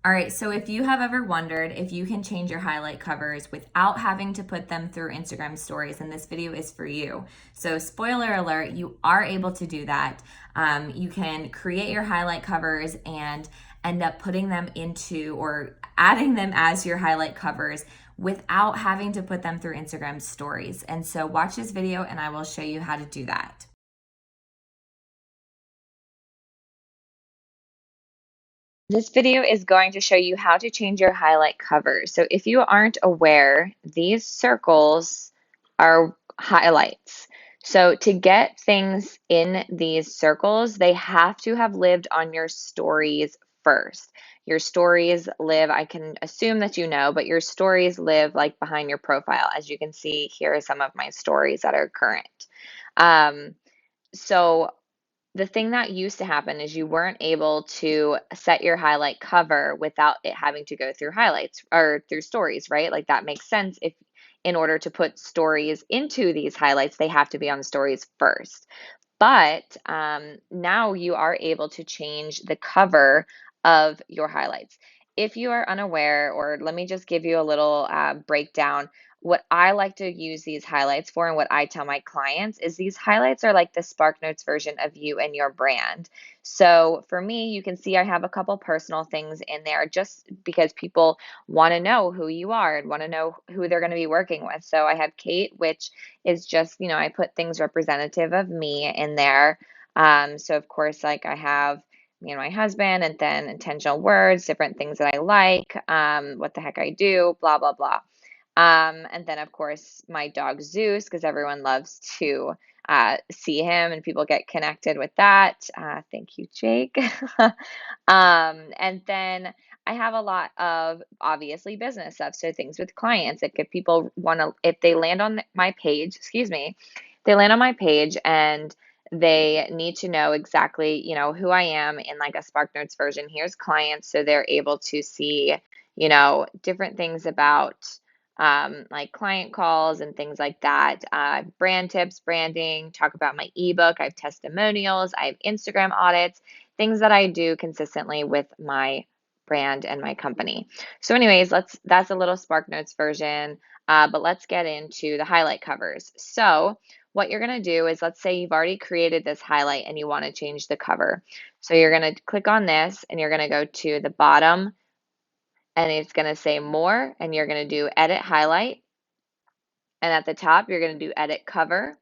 All right, so if you have ever wondered if you can change your highlight covers without having to put them through Instagram stories, then this video is for you. So spoiler alert, you are able to do that. You can create your highlight covers and end up putting them into or adding them as your highlight covers without having to put them through Instagram stories. And so watch this video and I will show you how to do that. This video is going to show you how to change your highlight covers. So if you aren't aware, these circles are highlights. So to get things in these circles, they have to have lived on your stories first. Your stories live, I can assume that you know, but your stories live like behind your profile. As you can see, here are some of my stories that are current. Um, so the thing that used to happen is you weren't able to set your highlight cover without it having to go through highlights or through stories, right? Like that makes sense if in order to put stories into these highlights, they have to be on stories first. But now you are able to change the cover of your highlights. If you are unaware, or let me just give you a little breakdown. What I like to use these highlights for and what I tell my clients is these highlights are like the Spark Notes version of you and your brand. So for me, you can see I have a couple personal things in there just because people want to know who you are and want to know who they're going to be working with. So I have Kate, which is just, I put things representative of me in there. So of course, like I have me and my husband, and then intentional words, different things that I like, what the heck I do, blah, blah, blah. And then, of course, my dog Zeus, because everyone loves to see him and people get connected with that. Thank you, Jake. And then I have a lot of obviously business stuff. So things with clients. If people want to, if they land on my page, excuse me, they land on my page and they need to know exactly, who I am in like a Spark Notes version. Here's clients, so they're able to see, different things about like client calls and things like that. Brand tips, branding, talk about my ebook. I have testimonials. I have Instagram audits, things that I do consistently with my brand and my company. So anyways, that's a little Spark Notes version, but let's get into the highlight covers. So what you're going to do is, let's say you've already created this highlight and you want to change the cover. So you're going to click on this and you're going to go to the bottom and it's going to say more, and you're going to do edit highlight. And at the top, you're going to do edit cover.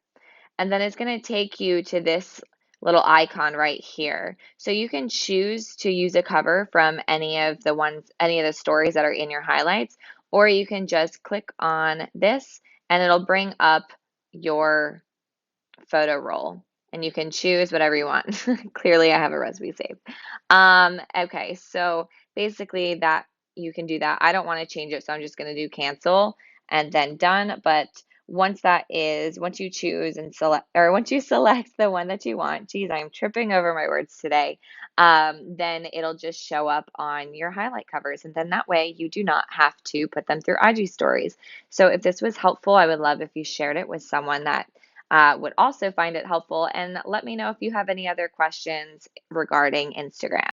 And then it's going to take you to this little icon right here. So you can choose to use a cover from any of the stories that are in your highlights, or you can just click on this and it'll bring up your photo roll and you can choose whatever you want. Clearly, I have a recipe saved. Okay, so basically that you can do that. I don't want to change it, so I'm just going to do cancel and then done. But once you choose and select, or once you select the one that you want, geez, I'm tripping over my words today, then it'll just show up on your highlight covers. And then that way you do not have to put them through IG stories. So if this was helpful, I would love if you shared it with someone that would also find it helpful. And let me know if you have any other questions regarding Instagram.